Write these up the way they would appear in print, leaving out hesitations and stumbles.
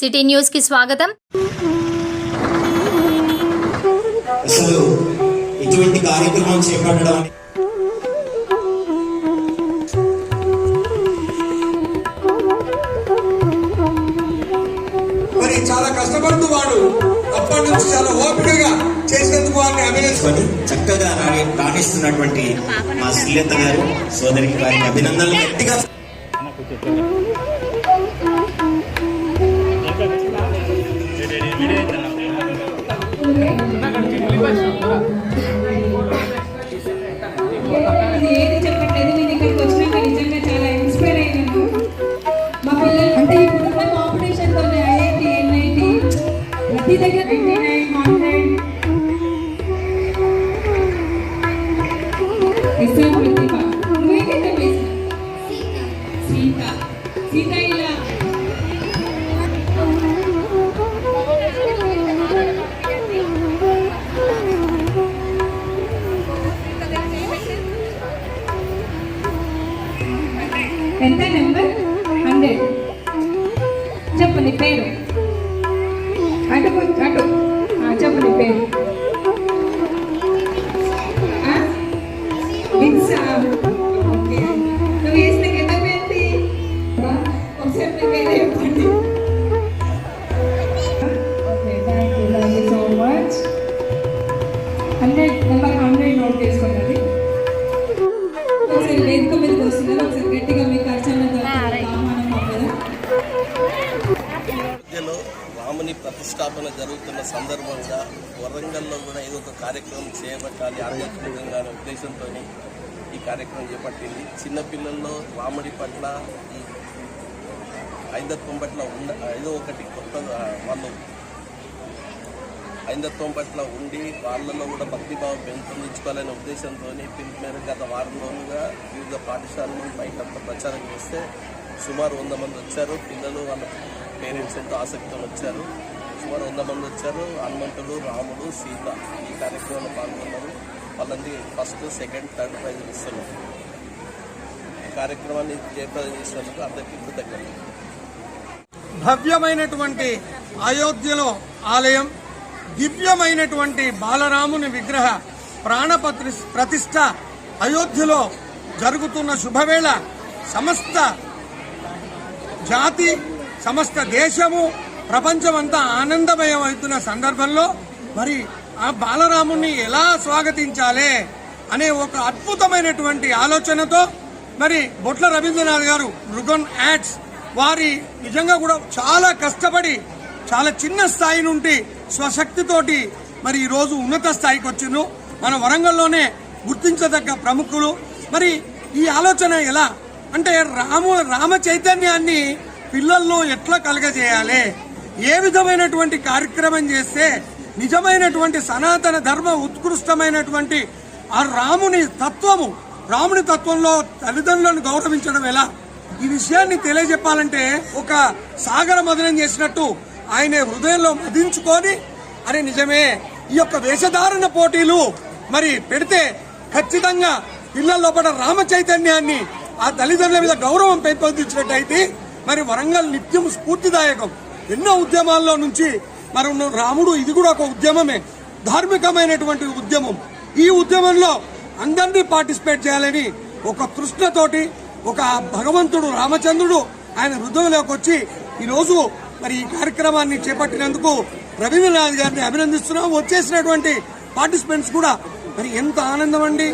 City news కి స్వాగతం. అసలు ఇటువంటి కార్యక్రమం చేపట్టడం మరి చాలా కష్టపడుతూ వాడు అప్పటి నుంచి చాలా ఓపికగా చేసినందుకు వారిని అభినందించుకొని చక్కగా రాణిస్తున్నటువంటి మా శ్రీలత గారు సోదరికి వారికి అభినందనలు గట్టిగా. ఏది చెప్పట్లేదు. నేను ఇక్కడికి వచ్చినాక నిజంగా చాలా ఇన్స్పైర్ అయ్యాను. మా పిల్లలు అంటే ఇప్పుడున్న కాంపిటీషన్తో ఐఐటి ఎన్ఐటి ప్రతి దగ్గర 99, 100 ప్రతిభ నువ్వేంటే సీత ఇలా ఎంత నెంబర్ 100 చెప్పు నీ పేరు. అటు చెప్పు నీ పేరు. ఓకే, నువ్వు వేసిన గెటప్ ఏంటి? ఒకసారి నీ పేరు చెప్పండి. Okay, thank you so much. 100 number 100 note చేసుకోండి. ఒకసారి వేదిక మీదకి వస్తున్నారు. ఒకసారి గట్టిగా మీకు రాముని ప్రతిష్టాపన జరుగుతున్న సందర్భంగా వరంగల్లో కూడా ఏదో ఒక కార్యక్రమం చేపట్టాలి ఆధ్యాత్మికంగా అనే ఉద్దేశంతో ఈ కార్యక్రమం చేపట్టింది. చిన్నపిల్లల్లో రాముడి పట్ల ఈ ఐదత్వం పట్ల ఏదో ఒకటి కొత్త వాళ్ళు ఐదత్వం పట్ల ఉండి వాళ్ళలో కూడా భక్తిభావం పెంపొందించుకోవాలనే ఉద్దేశంతో పిలుపు మేరకు గత వారం రోజులుగా వివిధ పాఠశాలలు బయటంతా ప్రచారం చేస్తే సుమారు 100 మంది వచ్చారు. పిల్లలు వాళ్ళ పేరెంట్స్ ఎంతో ఆసక్తితో వచ్చారు. సుమారు 100 మంది వచ్చారు. హనుమంతుడు, రాముడు, సీత ఈ కార్యక్రమంలో పాల్గొన్నారు. వాళ్ళందరికీ ఫస్ట్, సెకండ్, థర్డ్ ప్రైజ్ ఇస్తున్నారు. ఈ కార్యక్రమాన్ని జయప్రదం చేసినందుకు అందరికీ కృతజ్ఞతలు. భవ్యమైనటువంటి అయోధ్యలో ఆలయం, దివ్యమైనటువంటి బాలరాముని విగ్రహ ప్రాణ ప్రతిష్ఠ అయోధ్యలో జరుగుతున్న శుభవేళ సమస్త జాతి, సమస్త దేశము, ప్రపంచమంతా ఆనందమయం అవుతున్న సందర్భంలో మరి ఆ బాలరాముని ఎలా స్వాగతించాలి అనే ఒక అద్భుతమైనటువంటి ఆలోచనతో మరి బొట్ల రవీంద్రనాథ్ గారు మృగన్ యాడ్స్ వారి నిజంగా కూడా చాలా కష్టపడి చాలా చిన్న స్థాయి నుండి స్వశక్తితోటి మరి ఈరోజు ఉన్నత స్థాయికి వచ్చిండ్రు. మన వరంగల్లోనే గుర్తించదగ్గ ప్రముఖులు. మరి ఈ ఆలోచన ఎలా అంటే రామ చైతన్యాన్ని పిల్లల్లో ఎట్లా కలగజేయాలి, ఏ విధమైనటువంటి కార్యక్రమం చేస్తే నిజమైనటువంటి సనాతన ధర్మ ఉత్కృష్టమైనటువంటి ఆ రాముని తత్వంలో తల్లిదండ్రులను గౌరవించడం ఎలా, ఈ విషయాన్ని తెలియజెప్పాలంటే ఒక సాగర మదనం చేసినట్టు ఆయన హృదయంలో మదించుకొని అరే నిజమే ఈ యొక్క వేషధారణ పోటీలు మరి పెడితే ఖచ్చితంగా పిల్లల లోపల రామ చైతన్యాన్ని, ఆ తల్లిదండ్రుల మీద గౌరవం పెంపొందించినట్టయితే మరి వరంగల్ నిత్యం స్ఫూర్తిదాయకం. ఎన్నో ఉద్యమాల్లో నుంచి మరి రాముడు ఇది కూడా ఒక ఉద్యమమే, ధార్మికమైనటువంటి ఉద్యమం. ఈ ఉద్యమంలో అందరినీ పార్టిసిపేట్ చేయాలని ఒక తృష్ణతోటి ఒక భగవంతుడు రామచంద్రుడు ఆయన హృదయంలోకి వచ్చి ఈరోజు మరి ఈ కార్యక్రమాన్ని చేపట్టినందుకు రవీంద్రనాథ్ గారిని అభినందిస్తున్నాం. వచ్చేసినటువంటి పార్టిసిపెంట్స్ కూడా మరి ఎంత ఆనందం అండి,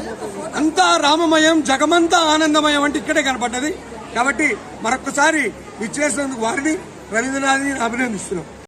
అంతా రామమయం, జగమంతా ఆనందమయం అంటే ఇక్కడే కనపడ్డది. కాబట్టి మరొకసారి ఇచ్చేసినందుకు వారిని రవీంద్రనాథ్ని అభినందిస్తున్నాం.